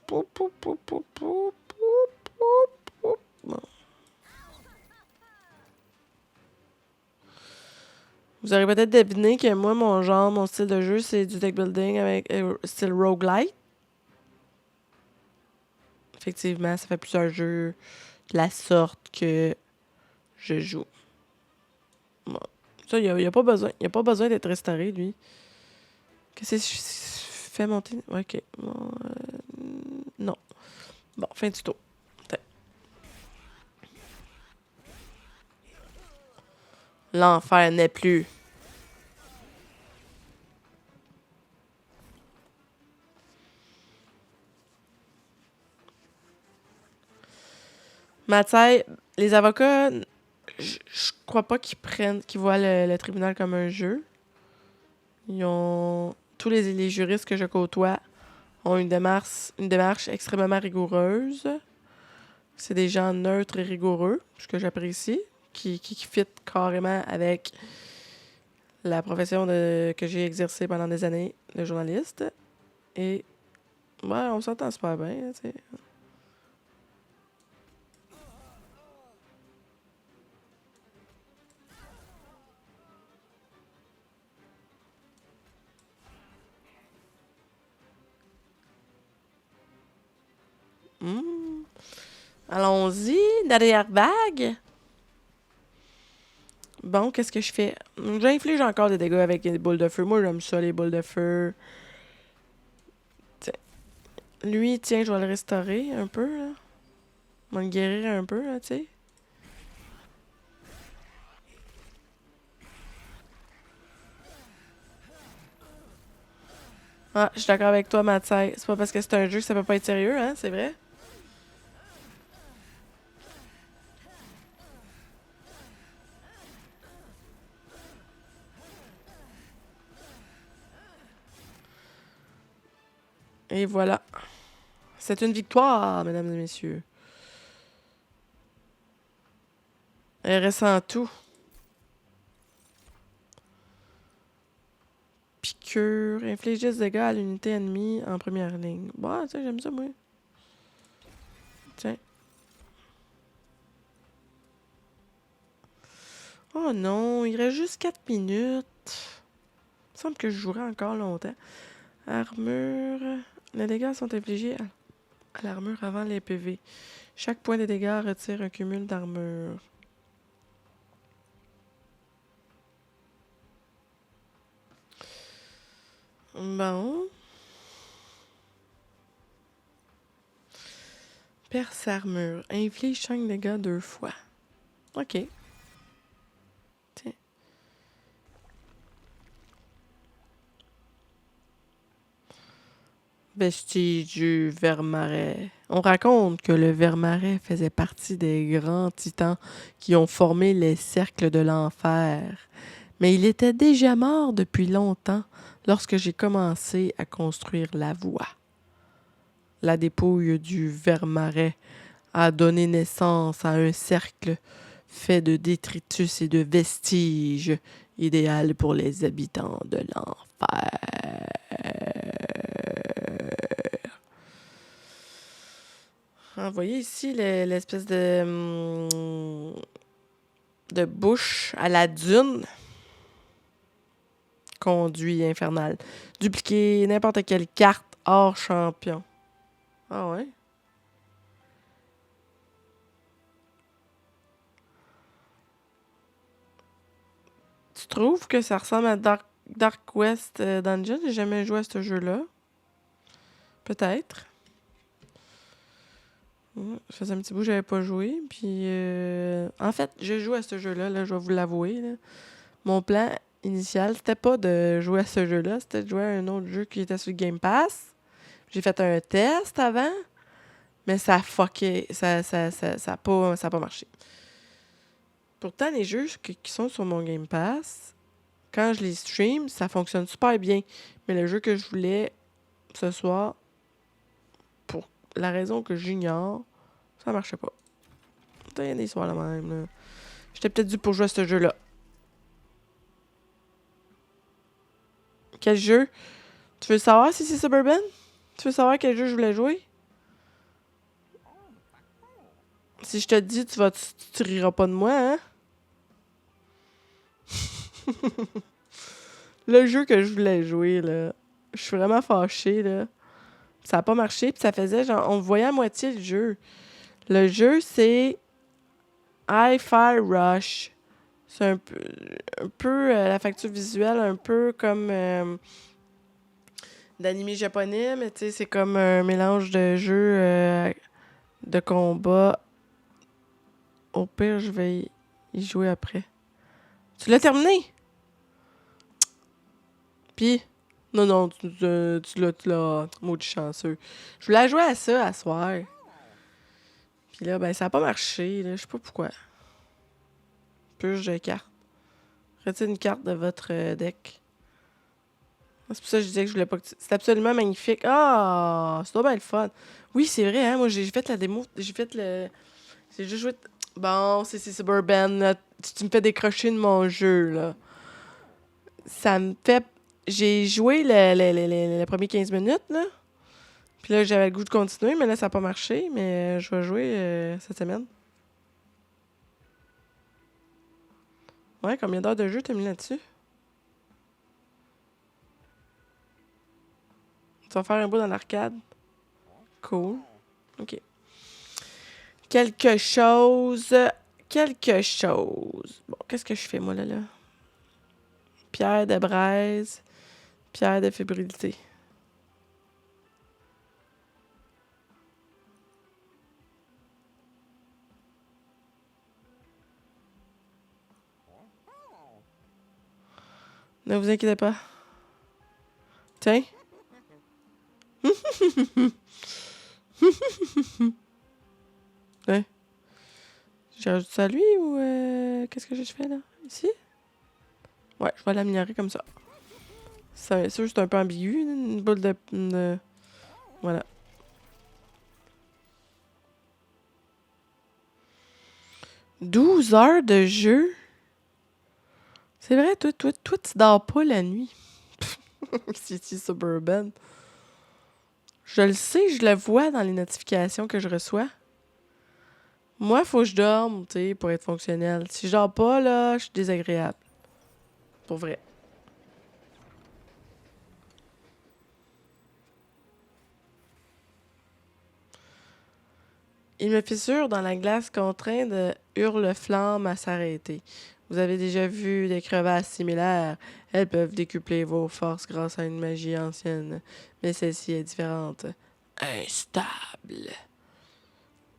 Pou, pou, pou, pou, pou, pou, pou, pou. Bon. Vous aurez peut-être deviné que moi, mon style de jeu, c'est du deck building avec style roguelite. Effectivement, ça fait plusieurs jeux de la sorte que je joue. Bon. Ça, il n'y a pas besoin. Il n'y a pas besoin d'être restauré, lui. Qu'est-ce que je fais monter? Ok. Bon, non. Bon, fin du tour. L'enfer n'est plus. Mathieu, les avocats, je crois pas qu'ils voient le tribunal comme un jeu. Tous les juristes que je côtoie ont une démarche extrêmement rigoureuse. C'est des gens neutres et rigoureux, ce que j'apprécie, qui fit carrément avec la profession que j'ai exercée pendant des années de journaliste. Et ouais, on s'entend super bien, tu sais. Allons-y, derrière vague. Bon, qu'est-ce que je fais? J'inflige encore des dégâts avec les boules de feu. Moi, j'aime ça, les boules de feu. Tiens. Lui, tiens, je vais le restaurer un peu, là. Je vais le guérir un peu, là, tu sais. Ah, je suis d'accord avec toi, Mathieu. C'est pas parce que c'est un jeu que ça peut pas être sérieux, hein, c'est vrai? Et voilà. C'est une victoire, mesdames et messieurs. Elle ressent tout. Puis cure. Inflige 10 dégâts à l'unité ennemie en première ligne. Bon, tu sais, j'aime ça, moi. Tiens. Oh non, il reste juste 4 minutes. Il me semble que je jouerai encore longtemps. Armure. Les dégâts sont infligés à l'armure avant les PV. Chaque point de dégâts retire un cumul d'armure. Bon. Perce armure. Inflige 5 dégâts 2 fois. Ok. Tiens. Vestige du Vermarais. On raconte que le Vermarais faisait partie des grands titans qui ont formé les cercles de l'enfer. Mais il était déjà mort depuis longtemps lorsque j'ai commencé à construire la voie. La dépouille du Vermarais a donné naissance à un cercle fait de détritus et de vestiges, idéal pour les habitants de l'enfer. Vous voyez ici l'espèce de bouche à la dune. Conduit infernal. Dupliquer n'importe quelle carte hors champion. Ah ouais? Tu trouves que ça ressemble à Dark West Dungeon? J'ai jamais joué à ce jeu-là. Peut-être. Ça faisait un petit bout que j'avais pas joué. Puis, en fait, j'ai joué à ce jeu-là, là, je vais vous l'avouer. Là. Mon plan initial, c'était pas de jouer à ce jeu-là, c'était de jouer à un autre jeu qui était sur Game Pass. J'ai fait un test avant, mais ça a fucké. Ça a pas marché. Pourtant, les jeux qui sont sur mon Game Pass, quand je les stream, ça fonctionne super bien. Mais le jeu que je voulais ce soir, pour la raison que j'ignore, ça marchait pas. Il y a des soirs la même. Là. J'étais peut-être dû pour jouer à ce jeu-là. Quel jeu? Tu veux savoir si c'est Suburban? Tu veux savoir quel jeu je voulais jouer? Si je te dis, tu riras pas de moi, hein? Le jeu que je voulais jouer, là, je suis vraiment fâchée, là. Ça a pas marché, puis ça faisait genre... On voyait à moitié le jeu. Le jeu, c'est Hi-Fi Rush. C'est un peu la facture visuelle, un peu comme d'anime japonais, mais tu sais, c'est comme un mélange de jeux de combat. Au pire, je vais y jouer après. Tu l'as terminé? Puis, non, tu l'as, maudit chanceux. Je voulais jouer à ça à soir. Puis là, ben, ça a pas marché, là. Je sais pas pourquoi. Purge de cartes. Retire une carte de votre deck. C'est pour ça que je disais que je voulais pas que tu... C'est absolument magnifique. Ah! C'est bien le fun. Oui, c'est vrai, hein. Moi, j'ai fait la démo. J'ai fait le... J'ai juste joué... Bon, c'est Suburban, là. Tu me fais décrocher de mon jeu, là. Ça me fait... J'ai joué les premiers 15 minutes, là. Puis là, j'avais le goût de continuer, mais là, ça n'a pas marché. Mais je vais jouer cette semaine. Ouais, combien d'heures de jeu t'as mis là-dessus? Tu vas faire un bout dans l'arcade? Cool. OK. Quelque chose. Bon, qu'est-ce que je fais, moi, là? Pierre de braise. Pierre de fébrilité. Ne vous inquiétez pas. Tiens. Ouais. J'ai rajouté ça à lui ou qu'est-ce que je fais là? Ici? Ouais, je vais l'améliorer comme ça. C'est juste un peu ambigu, une boule de... Voilà. « 12 heures de jeu? C'est vrai, toi, tu dors pas la nuit. City Suburban. Je le sais, je le vois dans les notifications que je reçois. Moi, faut que je dorme, tu sais, pour être fonctionnel. Si je dors pas, là, je suis désagréable. Pour vrai. Il me fissure dans la glace contraint de hurle-flamme à s'arrêter. Vous avez déjà vu des crevasses similaires. Elles peuvent décupler vos forces grâce à une magie ancienne. Mais celle-ci est différente. Instable.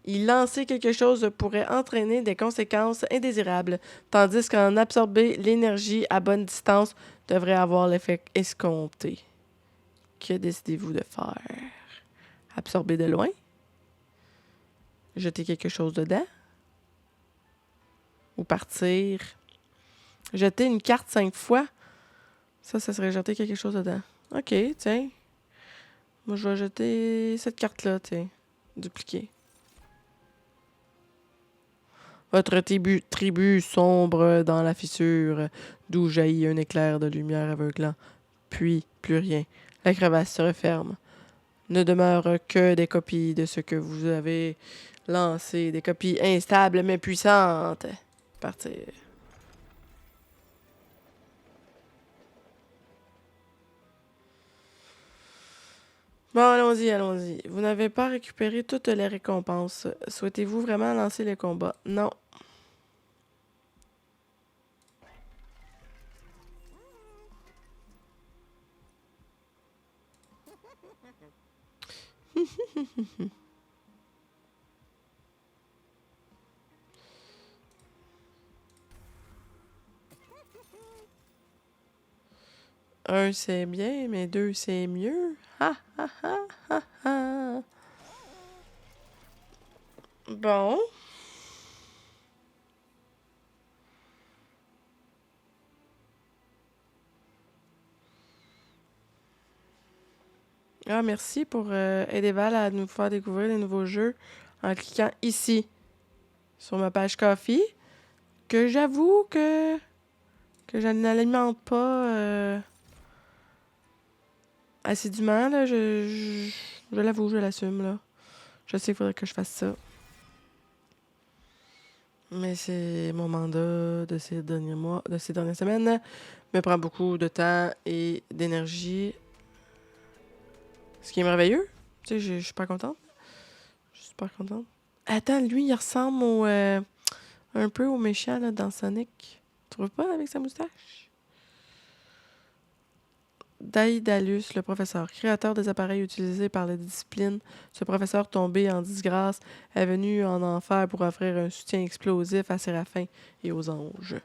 Y lancer quelque chose pourrait entraîner des conséquences indésirables, tandis qu'en absorber l'énergie à bonne distance devrait avoir l'effet escompté. Que décidez-vous de faire? Absorber de loin? Jeter quelque chose dedans? Ou partir? Jeter une carte 5 fois? Ça serait jeter quelque chose dedans. Ok, tiens. Moi, je vais jeter cette carte-là, tiens. Dupliquer. Votre tribu sombre dans la fissure, d'où jaillit un éclair de lumière aveuglant. Puis, plus rien. La crevasse se referme. Ne demeure que des copies de ce que vous avez lancé, des copies instables mais puissantes. Partir. Bon, allons-y, allons-y. Vous n'avez pas récupéré toutes les récompenses. Souhaitez-vous vraiment lancer les combats? Non. Un, c'est bien, mais deux, c'est mieux. Ha, ha, ha, ha, ha. Bon. Ah, merci pour aider Val à nous faire découvrir les nouveaux jeux en cliquant ici, sur ma page Coffee, que j'avoue que je n'alimente pas assidûment, là. Je l'avoue, je l'assume, là. Je sais qu'il faudrait que je fasse ça. Mais c'est mon mandat de ces derniers mois, de ces dernières semaines, me prend beaucoup de temps et d'énergie. Ce qui est merveilleux. Tu sais, je suis pas contente. Je suis super contente. Attends, lui, il ressemble un peu au méchant là, dans Sonic. Tu trouves pas avec sa moustache? Daedalus, le professeur, créateur des appareils utilisés par la discipline, ce professeur tombé en disgrâce est venu en enfer pour offrir un soutien explosif à Séraphin et aux anges.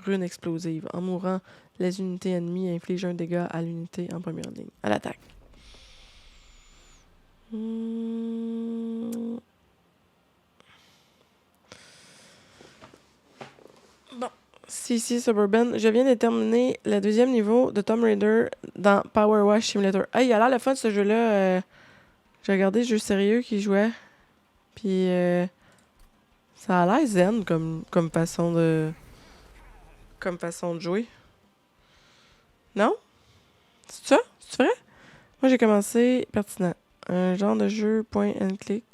Rune explosive. En mourant, les unités ennemies infligent un dégât à l'unité en première ligne. À l'attaque. Bon. Si, Suburban. Je viens de terminer le deuxième niveau de Tomb Raider dans Power Wash Simulator. Hey, il a l'air le fun ce jeu-là. J'ai regardé ce jeu sérieux qui jouait. Puis ça a l'air zen comme façon de. Comme façon de jouer. Non? C'est ça? C'est vrai? Moi j'ai commencé pertinent. Un genre de jeu point and click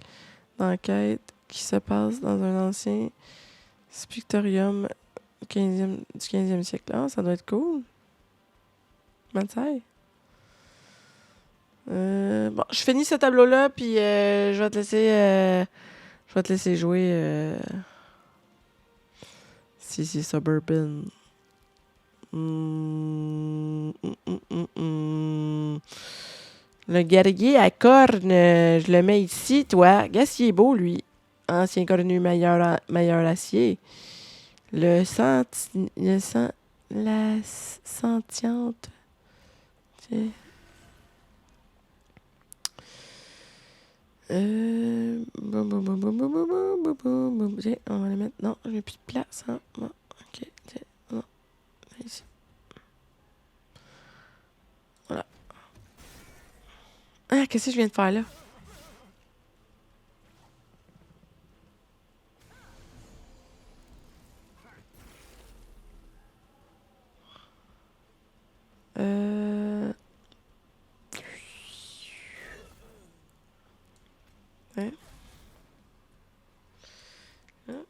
d'enquête qui se passe dans un ancien spictorium du 15e siècle. Ah, ça doit être cool. Matsai. Bon, je finis ce tableau-là, puis je vais te laisser. Je vais te laisser jouer. Si, Suburban. Le guerrier à cornes, je le mets ici, toi. Regarde s'il est beau, lui. Ancien cornu meilleur acier. La sentiente. Tiens. Tiens, on va le mettre. Non, j'ai plus de place. Hein. Bon, ok, tiens. Non, ici. Voilà. Ah, qu'est-ce que je viens de faire là? Hein? Hein?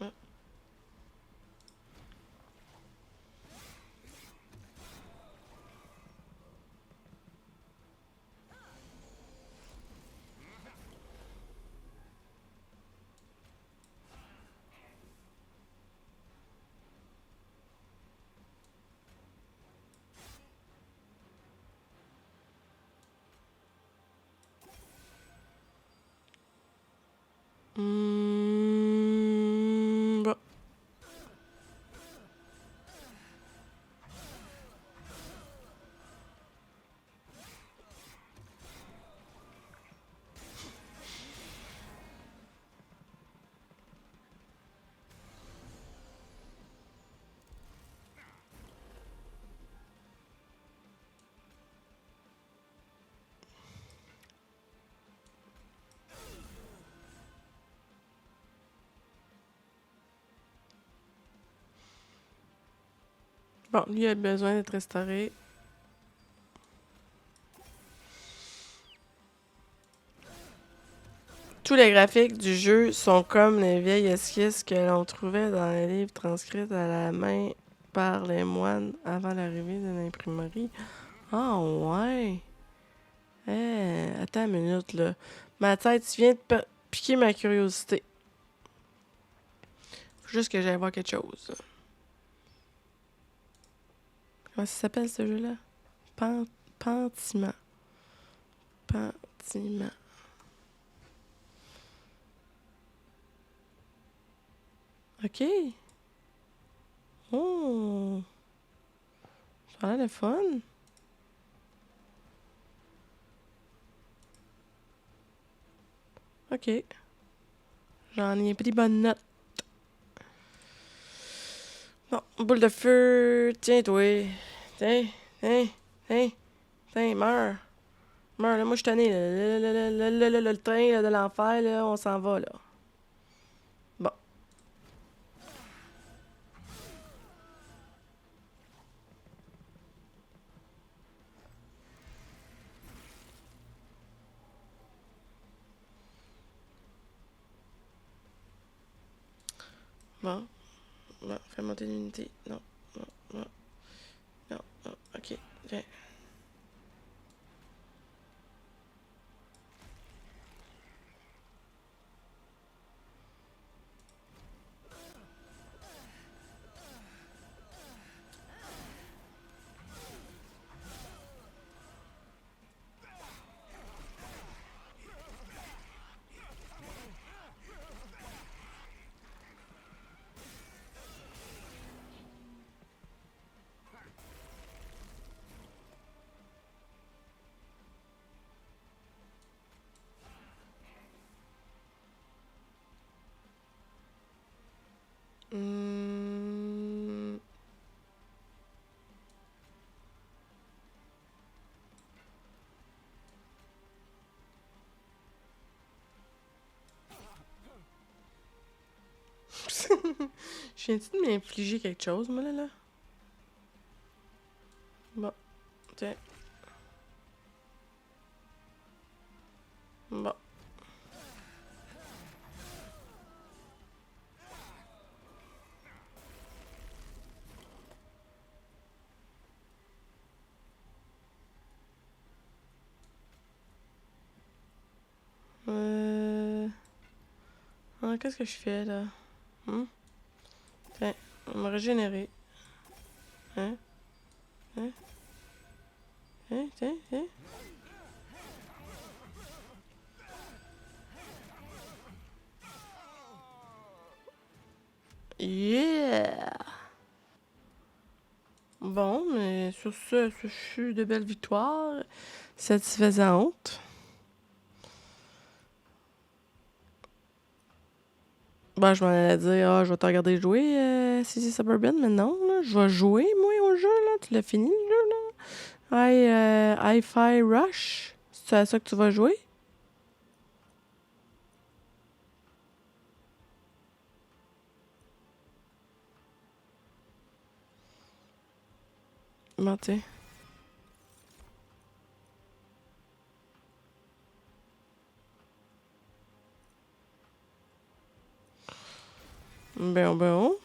Hein? Bon. Bon, lui a besoin d'être restauré. Tous les graphiques du jeu sont comme les vieilles esquisses que l'on trouvait dans les livres transcrits à la main par les moines avant l'arrivée de l'imprimerie. Ah ouais! Attends une minute là. Ma tête, tu viens de piquer ma curiosité. Faut juste que j'aille voir quelque chose. Comment ça s'appelle ce jeu-là? Pentiment. Pentiment. Ok. Oh! Ça a l'air de fun. Ok. J'en ai pris bonne note. Bon, boule de feu. Tiens, toi. Tiens, tiens, tiens, tiens, meurs. Meurs, là, moi, je suis tanné, là. Le train là, de l'enfer, là, on s'en va, là. Bon, bon, bon, fais monter l'unité. Non, non, non, non, non, ok, viens. Hmm. Je viens-tu de m'infliger quelque chose, moi, là? Bon, tiens. Bon. Qu'est-ce que je fais, là? Hmm? Tiens, on va me régénérer. Hein? Hein? Hein? Tiens, hein? Yeah! Bon, mais sur ce fut de belles victoires satisfaisantes. Ben, je m'en allais dire, je vais te regarder jouer, CC Suburban, mais non, là, je vais jouer, moi, au jeu, là. Tu l'as fini, le jeu, là? Hi-Fi Rush? C'est à ça que tu vas jouer? Bon, tiens. Bon.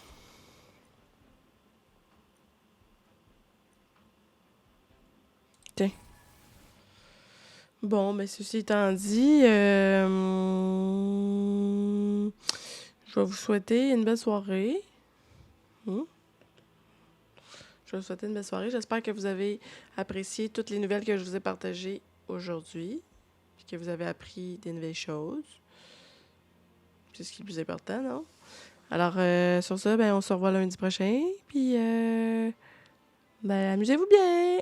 Tiens. Bon, mais ceci étant dit, je vais vous souhaiter une belle soirée. Hmm? Je vais vous souhaiter une belle soirée. J'espère que vous avez apprécié toutes les nouvelles que je vous ai partagées aujourd'hui, puis que vous avez appris des nouvelles choses. C'est ce qui est le plus important, non? Alors, sur ça, ben, on se revoit lundi prochain, puis ben, amusez-vous bien!